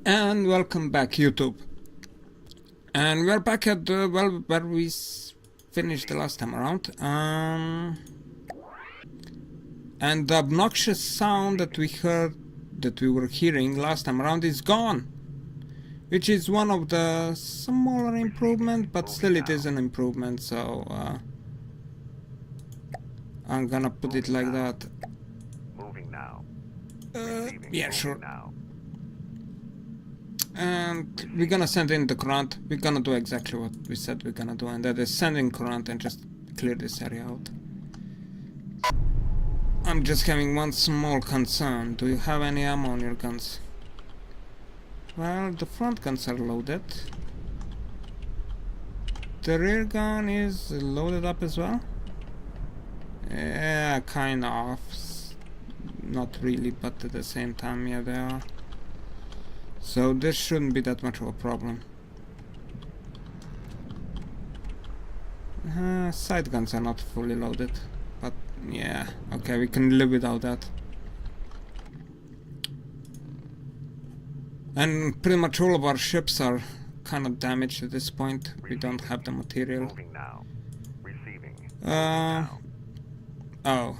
And welcome back, YouTube. And we're back at the where we finished the last time around. And the obnoxious sound that we were hearing last time around is gone, which is one of the smaller improvements, but still it is an improvement. So I'm gonna put it like that. Moving now. Yeah, sure. And we're gonna send in the current. We're gonna do exactly what we said we're gonna do, and that is send in current and just clear this area out. I'm just having one small concern. Do you have any ammo on your guns? Well, the front guns are loaded. The rear gun is loaded up as well. Yeah, kind of. Not really, but at the same time, yeah, they are. So this shouldn't be that much of a problem. Side guns are not fully loaded, but yeah, okay, we can live without that. And pretty much all of our ships are kind of damaged at this point. We don't have the material. Moving now. Receiving. Oh.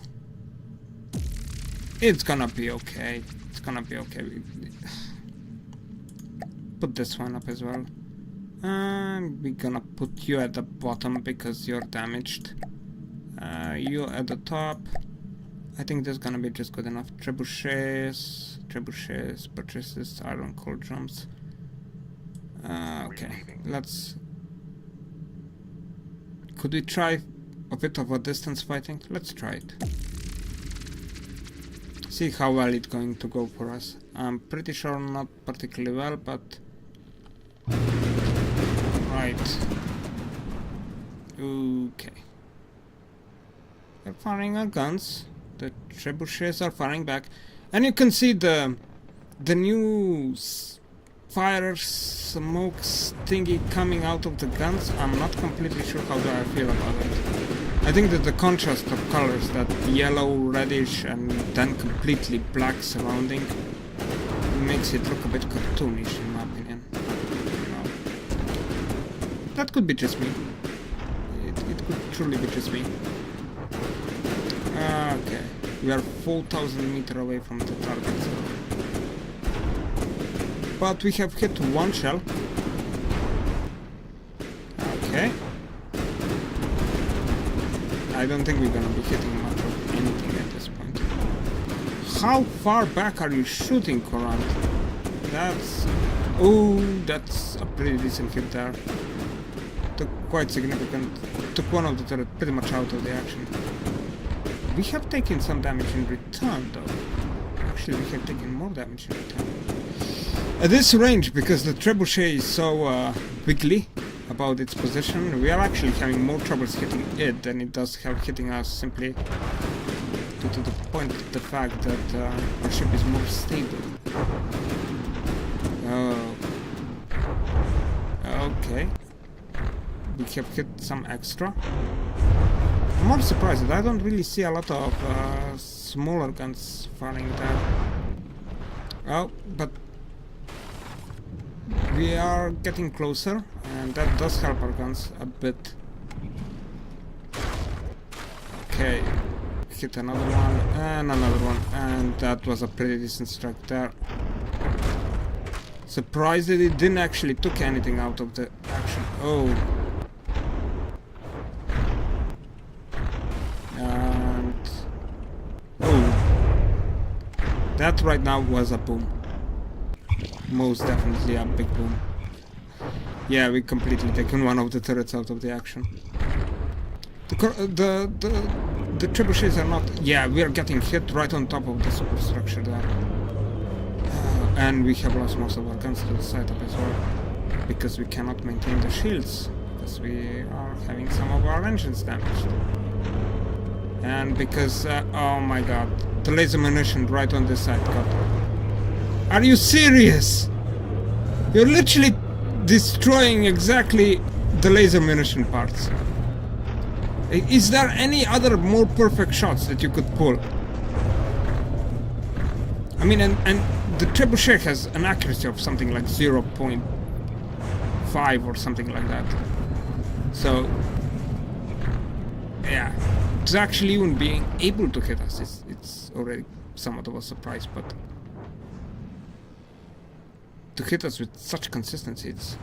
It's gonna be okay. It's gonna be okay. Put this one up as well. We're gonna put you at the bottom because you're damaged. You at the top. I think that's gonna be just good enough. Trebuchets, purchases, iron cauldrons. Okay, let's... Could we try a bit of a distance fighting? Let's try it. See how well it's going to go for us. I'm pretty sure not particularly well, but... Right. Okay. They're firing our guns. The trebuchets are firing back. And you can see the new fire smoke thingy coming out of the guns. I'm not completely sure how do I feel about it. I think that the contrast of colors, that yellow, reddish, and then completely black surrounding, makes it look a bit cartoonish in my opinion. That could be just me. It could truly be just me. Okay, we are 4,000 meters away from the target. But we have hit one shell. Okay. I don't think we're gonna be hitting much of anything at this point. How far back are you shooting, Courant? That's... Oh, that's a pretty decent hit there. Took quite significant. Took one of the turret pretty much out of the action. We have taken some damage in return, though. Actually, we have taken more damage in return. At this range, because the trebuchet is so wiggly about its position, we are actually having more troubles hitting it than it does have hitting us, simply due to the point of the fact that our ship is more stable. Oh. Okay. We have hit some extra. I'm more surprised that I don't really see a lot of smaller guns firing there. Oh, but we are getting closer, and that does help our guns a bit. Okay, hit another one, and another one, and that was a pretty decent strike there. Surprised that it didn't actually took anything out of the action. Oh. And... Oh. That right now was a boom. Most definitely a big boom. Yeah, we completely taken one of the turrets out of the action. The trebuchets are not... Yeah, we are getting hit right on top of the superstructure there. And we have lost most of our guns to the side up as well. Because we cannot maintain the shields. Because we are having some of our engines damaged. And because... oh my god. The laser munition right on this side got... Are you serious? You're literally destroying exactly the laser munition parts. Is there any other more perfect shots that you could pull? I mean, and the trebuchet has an accuracy of something like 0.5 or something like that. So, yeah, to actually even being able to hit us, it's already somewhat of a surprise, but to hit us with such consistency, it's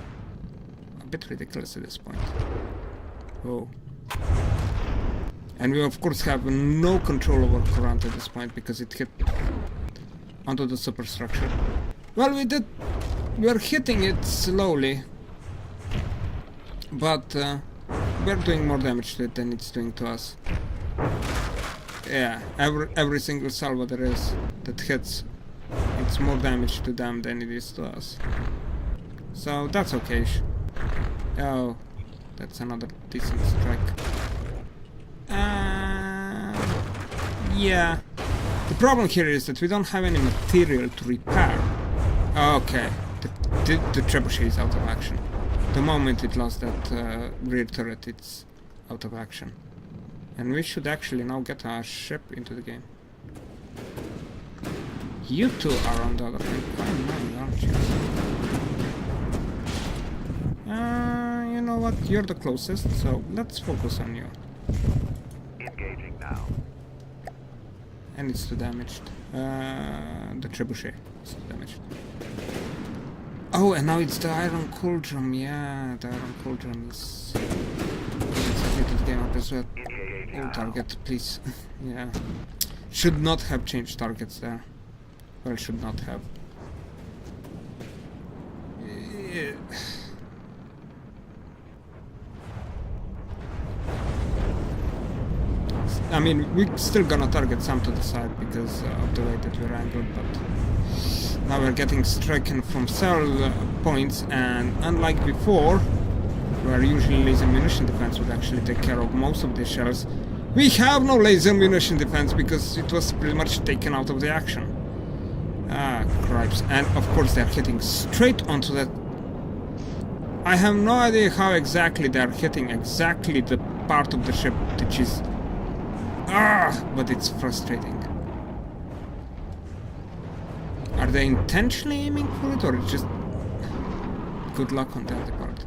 a bit ridiculous at this point. Oh. And we of course have no control over current at this point because it hit onto the superstructure. Well, we are hitting it slowly, but we're doing more damage to it than it's doing to us. Yeah, every single salvo there is that hits, it's more damage to them than it is to us. So that's okay. Oh, that's another decent strike. Yeah. The problem here is that we don't have any material to repair. Okay, the trebuchet is out of action. The moment it lost that rear turret, it's out of action. And we should actually now get our ship into the game. You two are on the other hand quite annoying, aren't you? You know what? You're the closest, so let's focus on you. Engaging now. And it's too damaged. The trebuchet is too damaged. Oh, and now it's the iron cauldron. Yeah, the iron cauldron is... Let's update the game up as well. Oh, target, please. Yeah. Should not have changed targets there. Well, should not have. Yeah. I mean, we're still gonna target some to the side because of the way that we're angled, but now we're getting stricken from several points, and unlike before, where usually laser munition defense would actually take care of most of the shells, we have no laser munition defense because it was pretty much taken out of the action. Ah, cripes. And of course they're hitting straight onto that. I have no idea how exactly they're hitting exactly the part of the ship which is... but it's frustrating. Are they intentionally aiming for it, or it's just good luck on their part?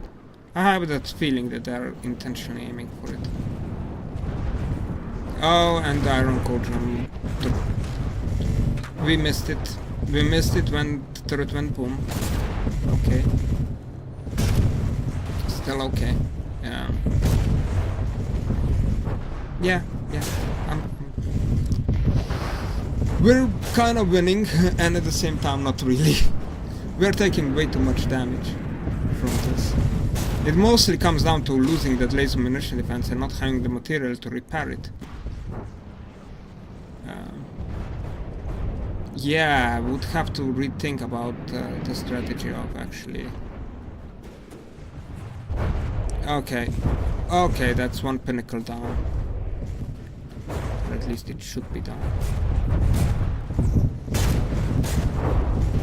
I have that feeling that they're intentionally aiming for it. Oh, and the iron cauldron. We missed it. We missed it when the turret went boom. Okay. Still okay. Yeah. Yeah. We're kind of winning, and at the same time not really. We're taking way too much damage from this. It mostly comes down to losing that laser munition defense and not having the material to repair it. Yeah, I would have to rethink about the strategy of actually... Okay, that's one pinnacle down. Or at least it should be down.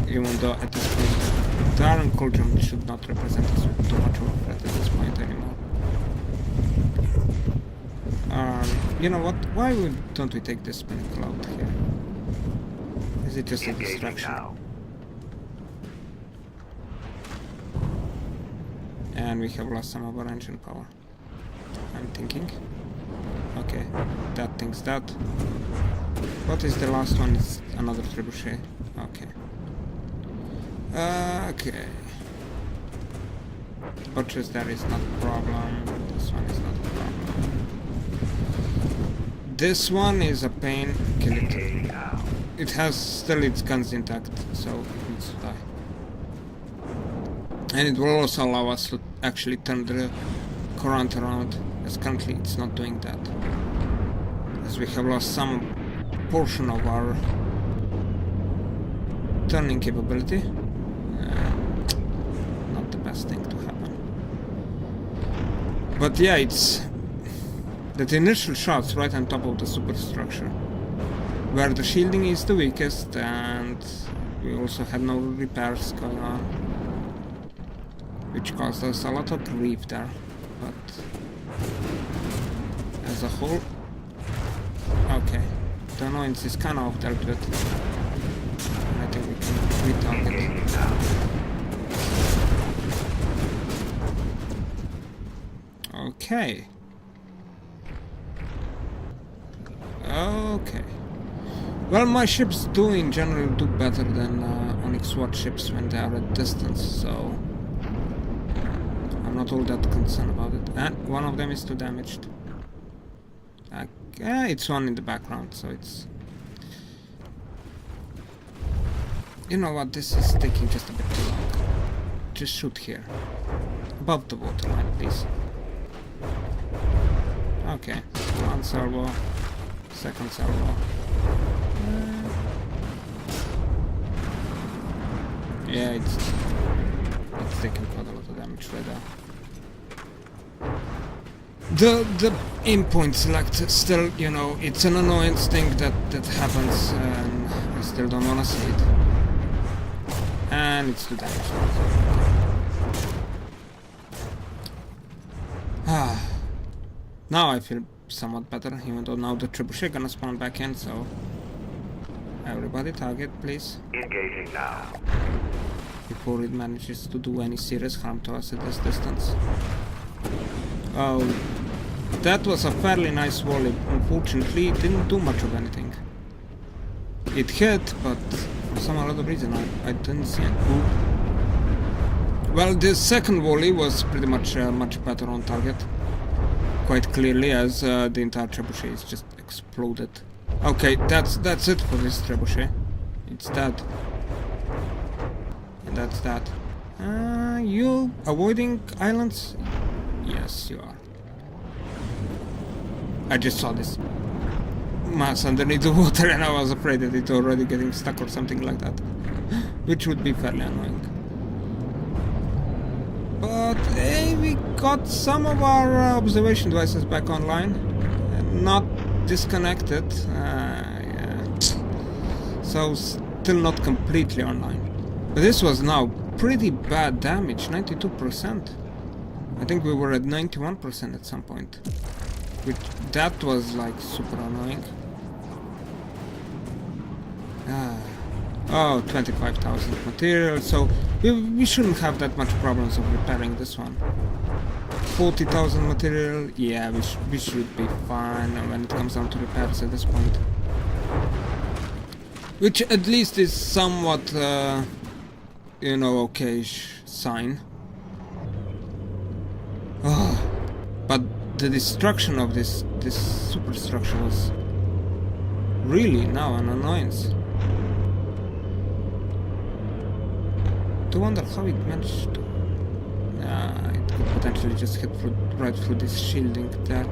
Even though at this point, the iron cauldron should not represent us too much of a threat at this point anymore. You know what? Why don't we take this pinnacle out here? Is it just a distraction? And we have lost some of our engine power. I'm thinking. Okay, that thinks that. What is the last one? It's another trebuchet. Okay. Okay. The butchers there is not a problem. This one is not a problem. This one is a pain. Kill it. It has still its guns intact, so it needs to die. And it will also allow us to actually turn the current around, as currently it's not doing that. As we have lost some portion of our turning capability. Not the best thing to happen. But yeah, it's that initial shots right on top of the superstructure, where the shielding is the weakest, and we also had no repairs going on, which caused us a lot of grief there. But as a whole, okay, the annoyance is kind of dealt with. I think we can retarget. Engaging now. Okay. Okay. Well, my ships do in general do better than Onyx SWAT ships when they are at distance, so I'm not all that concerned about it. And one of them is too damaged. It's one in the background, so it's... You know what, this is taking just a bit too long. Just shoot here. Above the waterline, please. Okay, one servo, second servo. Yeah, it's taking quite a lot of damage right there. The aim point select still, you know, it's an annoyance thing that happens, and I still don't wanna see it. And it's too damaged. Now I feel somewhat better, even though now the trebuchet gonna spawn back in, so... Everybody target, please. Engaging now. Before it manages to do any serious harm to us at this distance. Oh, that was a fairly nice volley. Unfortunately, it didn't do much of anything. It hit, but for some other reason I didn't see it. Ooh. Well, the second volley was pretty much much better on target. Quite clearly, as the entire trebuchet is just exploded. Okay, that's it for this trebuchet. It's dead. And that's that. You avoiding islands? Yes, you are. I just saw this mass underneath the water and I was afraid that it's already getting stuck or something like that. Which would be fairly annoying. But hey, we got some of our observation devices back online. Not disconnected. Yeah. So still not completely online. But this was now pretty bad damage, 92%. I think we were at 91% at some point. Which, that was like super annoying. Oh, 25,000 material, so we shouldn't have that much problems of repairing this one. 40,000 material, yeah, we should be fine when it comes down to repairs at this point. Which at least is somewhat, you know, okay-ish sign. Oh, but the destruction of this superstructure was really now an annoyance. I wonder how it managed to... it could potentially just hit right through this shielding there.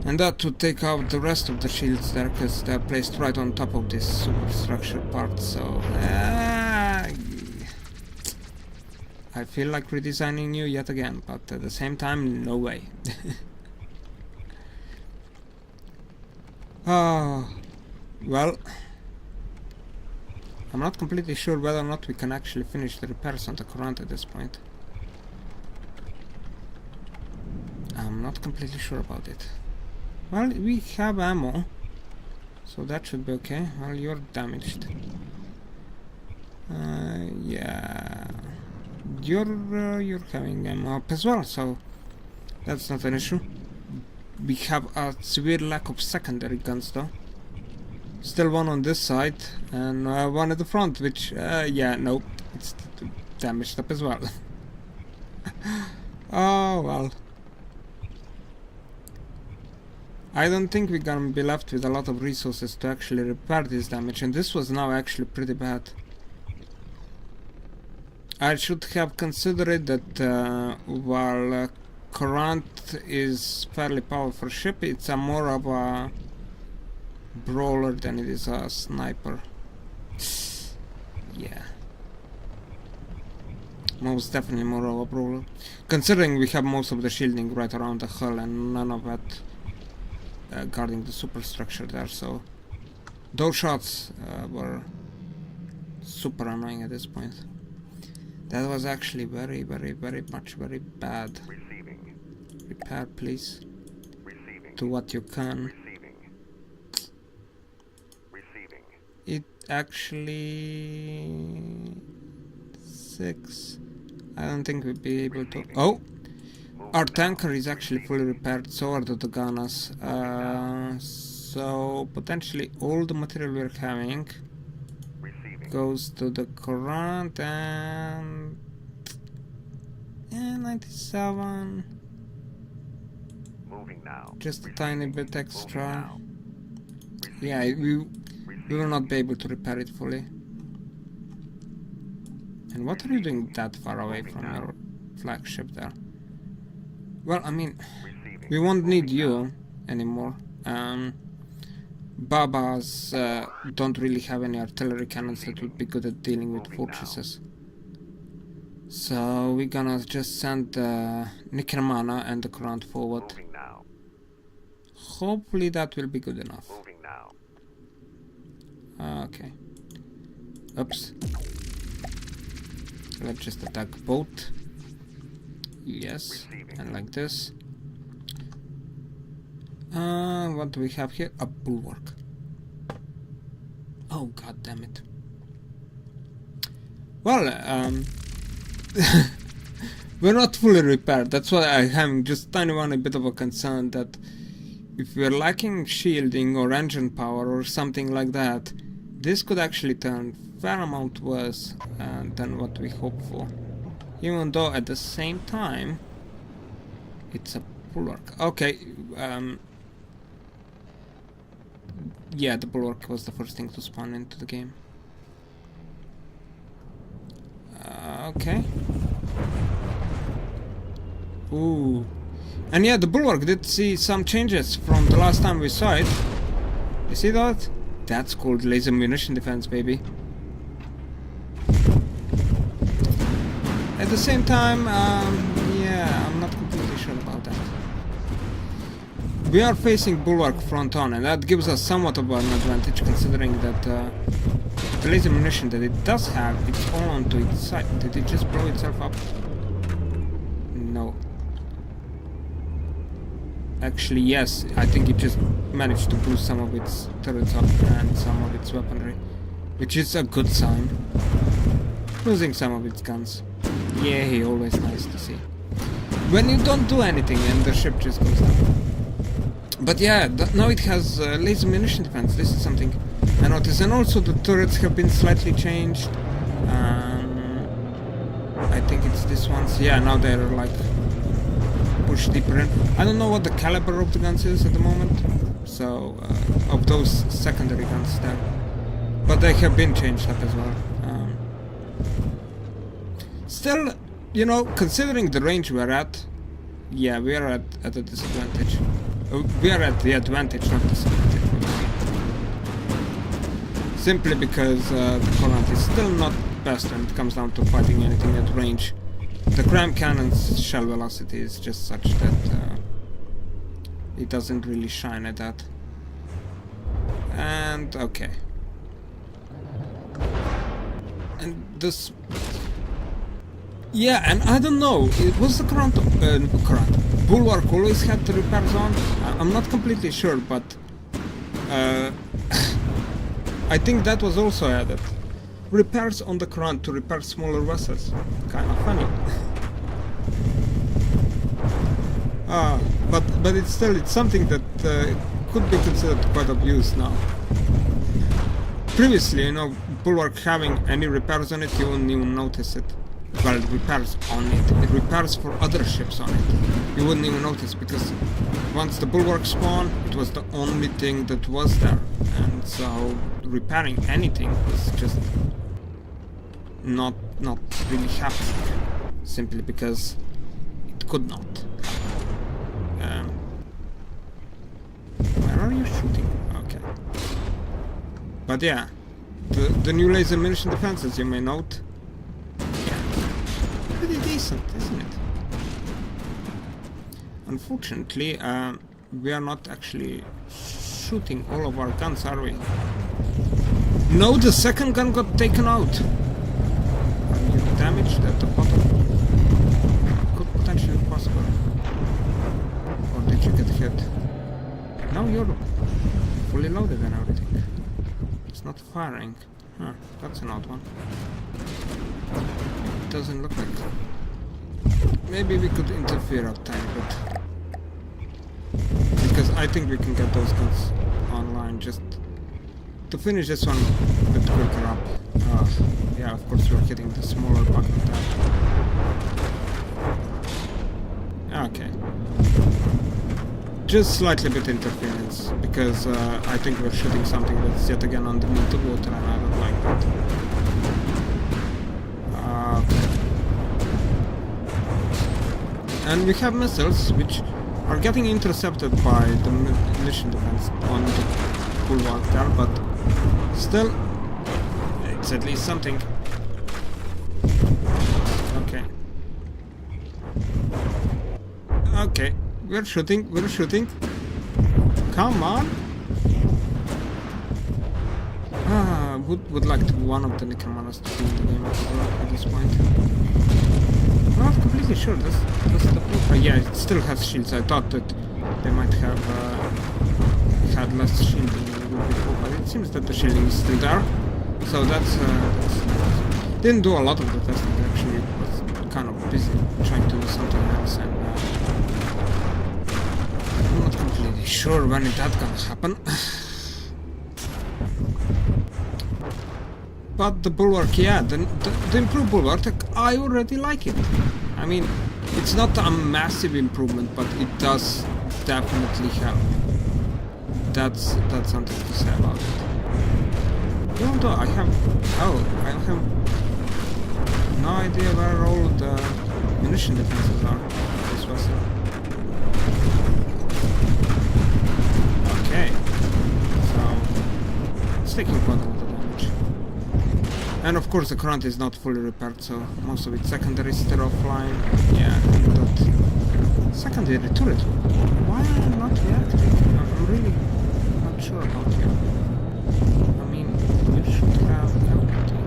And that would take out the rest of the shields there, because they're placed right on top of this superstructure part, so... I feel like redesigning you yet again, but at the same time, no way. Oh, well... I'm not completely sure whether or not we can actually finish the repairs on the Courant at this point. I'm not completely sure about it. Well, we have ammo, so that should be okay. Well, you're damaged. Yeah, you're having ammo up as well, so that's not an issue. We have a severe lack of secondary guns, though. Still one on this side, and one at the front, which, yeah, nope, it's damaged up as well. Oh, well. I don't think we're gonna be left with a lot of resources to actually repair this damage, and this was now actually pretty bad. I should have considered that while Courant is fairly powerful ship, it's a more of a brawler than it is a sniper. Yeah. Most definitely more of a brawler. Considering we have most of the shielding right around the hull and none of that guarding the superstructure there, so those shots were super annoying at this point. That was actually very bad. Receiving. Repair, please. Receiving. Do what you can. Receiving. Receiving. It actually 6. I don't think we'll be able to. Oh, our tanker is actually fully repaired. So are the gunners. So potentially all the material we're having goes to the current and 97. Moving now. Just a tiny bit extra. Yeah, we will not be able to repair it fully. And what are you doing that far away from your flagship there? Well, I mean, we won't need you anymore. Babas don't really have any artillery cannons that would be good at dealing with fortresses. So we're gonna just send Nikermana and the Courant forward. Hopefully that will be good enough. Okay. Oops. Let's just attack both. Yes, and like this. What do we have here? A bulwark. Oh, god damn it. Well, we're not fully repaired. That's why I have just a bit of a concern that if we're lacking shielding or engine power or something like that, this could actually turn fair amount worse than what we hope for. Even though at the same time, it's a bulwark. Okay, yeah, the bulwark was the first thing to spawn into the game. Okay. Ooh. And yeah, the bulwark did see some changes from the last time we saw it. You see that? That's called laser munition defense, baby. At the same time, yeah, I'm not completely sure about that. We are facing bulwark front on, and that gives us somewhat of an advantage, considering that the laser munition that it does have, it's all onto its side. Did it just blow itself up? No. Actually, yes, I think it just managed to boost some of its turrets up and some of its weaponry, which is a good sign. Losing some of its guns. Yeah, always nice to see. When you don't do anything and the ship just goes down. But yeah, now it has laser munition defense. This is something I noticed. And also the turrets have been slightly changed. I think it's this ones. Yeah, now they're like push deeper in. I don't know what the caliber of the guns is at the moment, so of those secondary guns there, but they have been changed up as well. Still, you know, considering the range we're at, yeah, we are at a disadvantage. We are at the advantage, not disadvantage. Simply because the Courant is still not best when it comes down to fighting anything at range. The Cram Cannon's shell velocity is just such that it doesn't really shine at that. And okay. And this... Yeah, and I don't know, it was the Courant Bulwark always had the repair zone? I'm not completely sure, but I think that was also added. Repairs on the Courant to repair smaller vessels. Kind of funny. But it's still, it's something that could be considered quite of use now. Previously, you know, Bulwark having any repairs on it, you wouldn't even notice it. Well, repairs on it. It repairs for other ships on it. You wouldn't even notice, because once the Bulwark spawned, it was the only thing that was there. And so repairing anything was just not really happening, simply because it could not. Where are you shooting? Okay. But yeah, the new laser munition defenses, you may note, yeah, pretty decent, isn't it? Unfortunately, we are not actually shooting all of our guns, are we? No, the second gun got taken out. Damaged at the bottom. Could potentially be possible. Or did you get hit? No, you're fully loaded and everything. It's not firing. Huh, that's an odd one. It doesn't look like that. Maybe we could interfere a tiny bit. Because I think we can get those guns online just to finish this one a bit quicker up. Yeah, of course we're hitting the smaller button tab. Okay. Just slightly bit interference, because I think we're shooting something that's yet again underneath the water, and I don't like that. Okay. And we have missiles which are getting intercepted by the mission defense on the bulwark there, but still, it's at least something. Okay. Okay. We're shooting. Come on. Would like to one of the Necromanas to be in the game at this point. I'm not completely sure. That's the yeah, it still has shields. I thought that they might have had less shielding before, but it seems that the shielding is still there. So that's didn't do a lot of the testing actually. Was kind of busy trying to do something else, and I'm not completely sure when that's gonna happen. But the bulwark, yeah, the improved bulwark, I already like it. I mean, it's not a massive improvement, but it does definitely help. That's something to say about it. Even though I have no idea where all the munition defenses are. This vessel. Okay, so it's taking quite a lot of damage. And of course the current is not fully repaired, so most of its secondary is still offline. Yeah, that secondary turret. Why am I not reacting? I'm really not sure about you. I mean, you should have everything.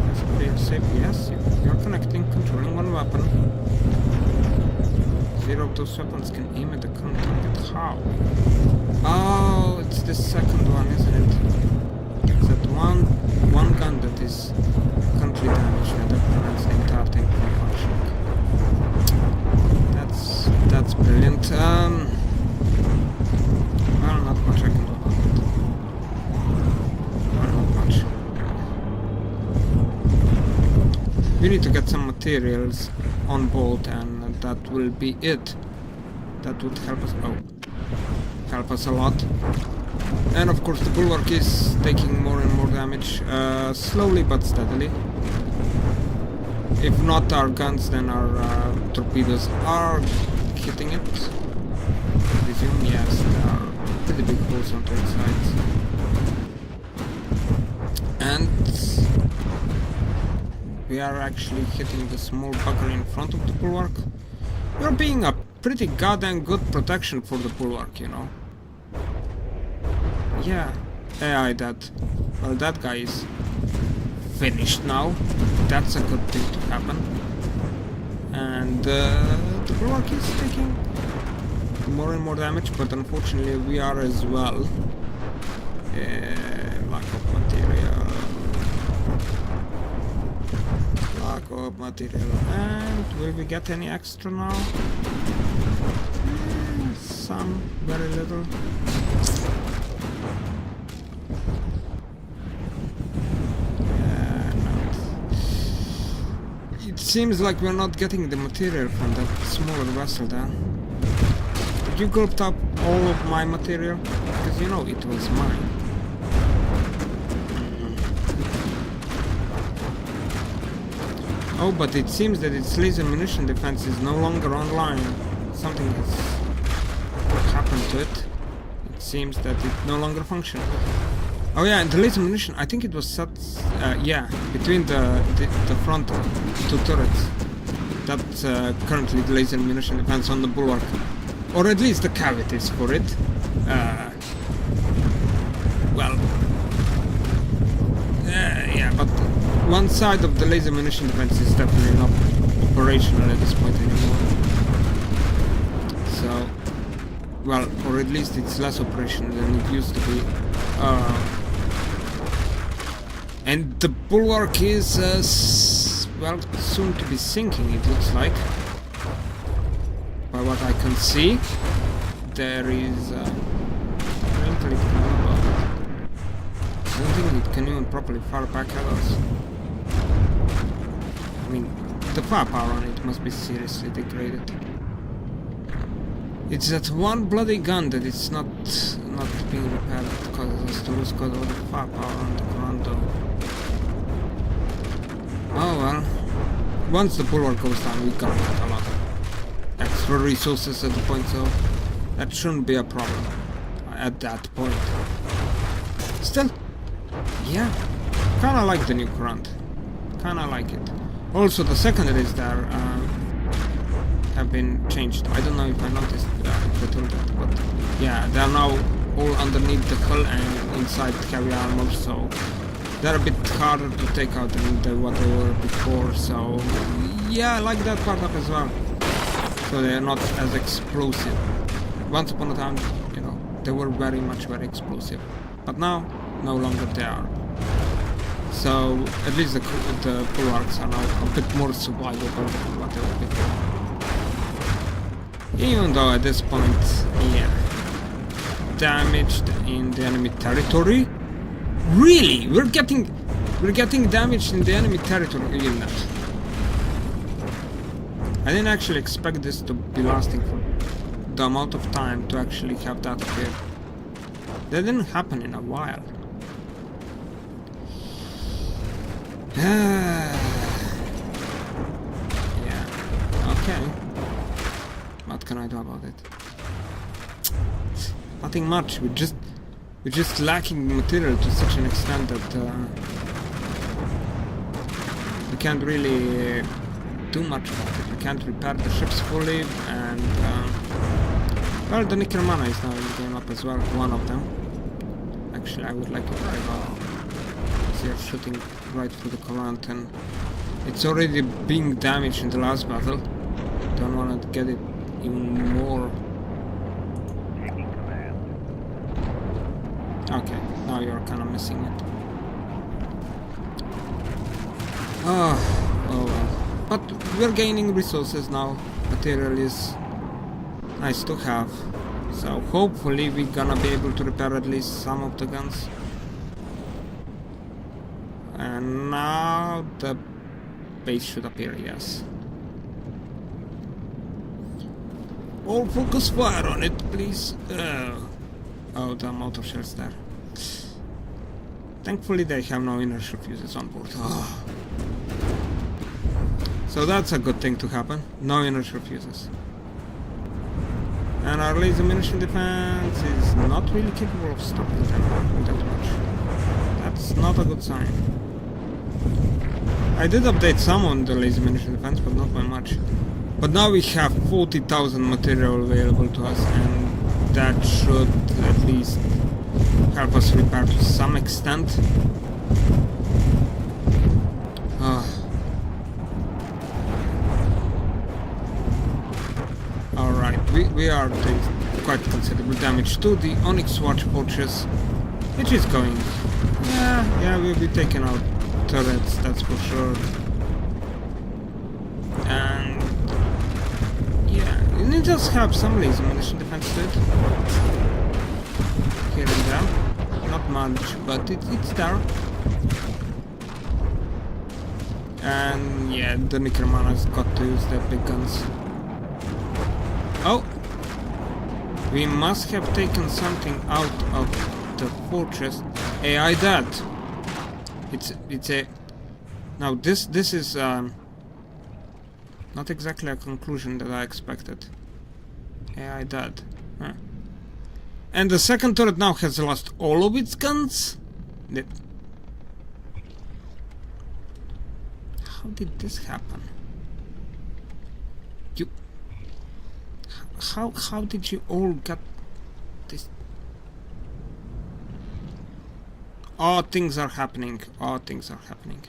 Let's play it safe. Yes, you're connecting, controlling one weapon. 0 of those weapons can aim at the current target. How? Oh, it's the second one, isn't it? It's that one gun that is currently damaged and that prevents the entire thing from functioning. That's brilliant. Well, not much I can do about it. Well, not much. We need to get some materials on board, and that will be it. That would help us. Help us a lot. And of course the bulwark is taking more and more damage, slowly but steadily. If not our guns, then our torpedoes are hitting it. I presume, yes, there are pretty big holes on both sides. And we are actually hitting the small bugger in front of the bulwark. We're being a pretty goddamn good protection for the bulwark, you know. Yeah, AI that. Well, that guy is finished now. That's a good thing to happen. And the bulwark is taking more and more damage, but unfortunately we are as well. Lack of material. Lack of material. And will we get any extra now? Some, very little. It seems like we're not getting the material from that smaller vessel there. Did you gulp up all of my material? Because you know it was mine. Oh, but it seems that its laser munition defense is no longer online. Something has happened to it. It seems that it no longer functions. Oh yeah, and the laser munition, I think it was set, yeah, between the front two turrets. That's currently the laser munition defense on the bulwark. Or at least the cavities for it. Well, yeah, but one side of the laser munition defense is definitely not operational at this point anymore. So, well, or at least it's less operational than it used to be. And the bulwark is, well, soon to be sinking, it looks like. By what I can see, there is, I don't think it can even properly fire back at us. I mean, the firepower on it must be seriously degraded. It's that one bloody gun that it's not being repaired that causes us to lose all the firepower on the Commando. Oh well. Once the bulwark goes down, we gonna get a lot of extra resources at the point, so that shouldn't be a problem at that point. Still, yeah, kinda like the new Courant. Kinda like it. Also, the secondaries there have been changed. I don't know if I noticed if I told that, but yeah, they are now all underneath the hull and inside heavy armor, so they're a bit harder to take out than what they were before. So yeah, I like that part up as well. So they're not as explosive. Once upon a time, you know, they were very explosive, but now no longer they are. So at least the bulwarks are now a bit more survivable than what they were before. Even though at this point, yeah, damaged in the enemy territory. Really, we're getting damaged in the enemy territory in that. I didn't actually expect this to be lasting for the amount of time to actually have that appear. That didn't happen in a while. Yeah. Okay. What can I do about it? Nothing much. We're just lacking material to such an extent that we can't really do much about it. We can't repair the ships fully, and well, the Necromana is now in the game up as well. One of them. Actually, I would like to drive out. They're shooting right through the Courant, and it's already being damaged in the last battle. Don't want to get it even more. Taking command. Okay, now you're kind of missing it. Oh well. But we're gaining resources now. Material is nice to have. So hopefully we're gonna be able to repair at least some of the guns. And now the base should appear, yes. All focus fire on it, please. Oh, the motor shells there. Thankfully they have no inertial fuses on board. Oh. So that's a good thing to happen. No inertial fuses. And our laser munition defense is not really capable of stopping them that much. That's not a good sign. I did update some on the laser munition defense, but not by much. But now we have 40,000 material available to us, and that should at least help us repair to some extent. Alright, we are doing quite considerable damage to the Onyx watch porches, which is going. Yeah, we'll be taking out turrets, that's for sure. And yeah, it does have some laser munition defense to it. Here and there. Not much, but it's there. And yeah, the Necromana's got to use their big guns. Oh! We must have taken something out of the fortress. AI dead. It's a. Now this is not exactly a conclusion that I expected. AI dead. Huh. And the second turret now has lost all of its guns. How did this happen? How did you all get this? Odd things are happening. Odd things are happening.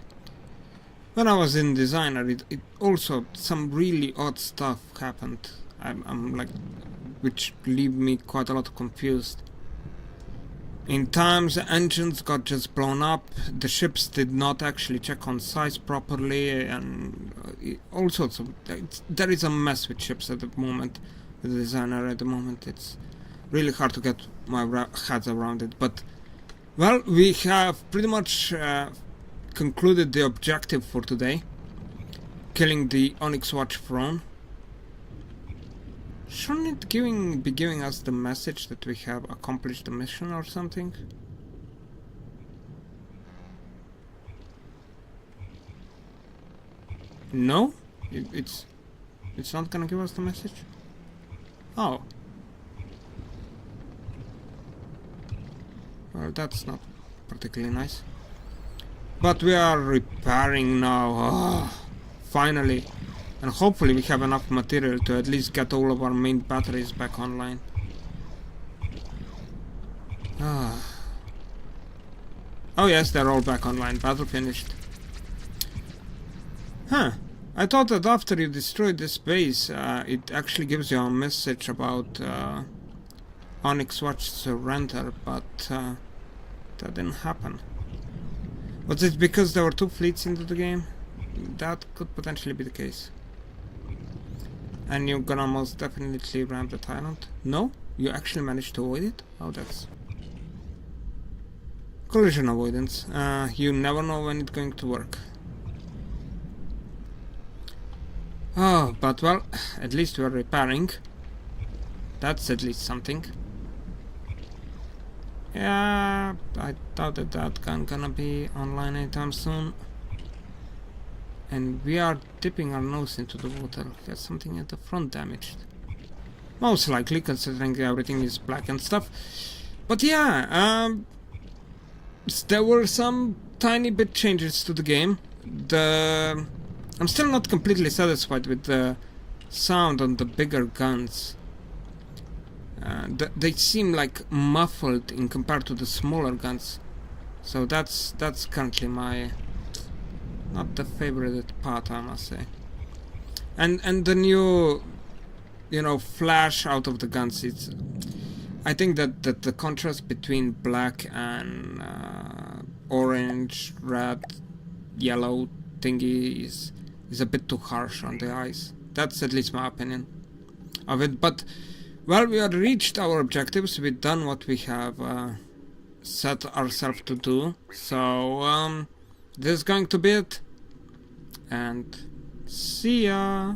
When I was in designer, it also some really odd stuff happened. I'm like which leave me quite a lot confused. In times, the engines got just blown up, the ships did not actually check on size properly, and all sorts of... There is a mess with ships at the moment, with the designer at the moment. It's really hard to get my head around it, but... Well, we have pretty much concluded the objective for today. Killing the Onyx Watch throne. Shouldn't it be giving us the message that we have accomplished the mission or something? No? It's not gonna give us the message? Oh. Well, that's not particularly nice. But we are repairing now. Oh, finally. And hopefully we have enough material to at least get all of our main batteries back online. Ah. Oh yes, they're all back online. Battle finished. Huh. I thought that after you destroyed this base, it actually gives you a message about Onyx Watch surrender, but that didn't happen. Was it because there were two fleets into the game? That could potentially be the case. And you're gonna most definitely ram the Tyrant? No? You actually managed to avoid it? Oh, that's... Collision avoidance. You never know when it's going to work. Oh, but well, at least we're repairing. That's at least something. Yeah, I doubt that gonna be online anytime soon. And we are dipping our nose into the water. We got something at the front damaged. Most likely, considering everything is black and stuff. But yeah, there were some tiny bit changes to the game. I'm still not completely satisfied with the sound on the bigger guns. They seem like muffled in compared to the smaller guns. So that's currently my... not the favorite part, I must say. And the new, you know, flash out of the guns, it's... I think that the contrast between black and orange, red, yellow thingy is a bit too harsh on the eyes. That's at least my opinion of it. But, well, we have reached our objectives. We've done what we have set ourselves to do. So, this is going to be it. And see ya!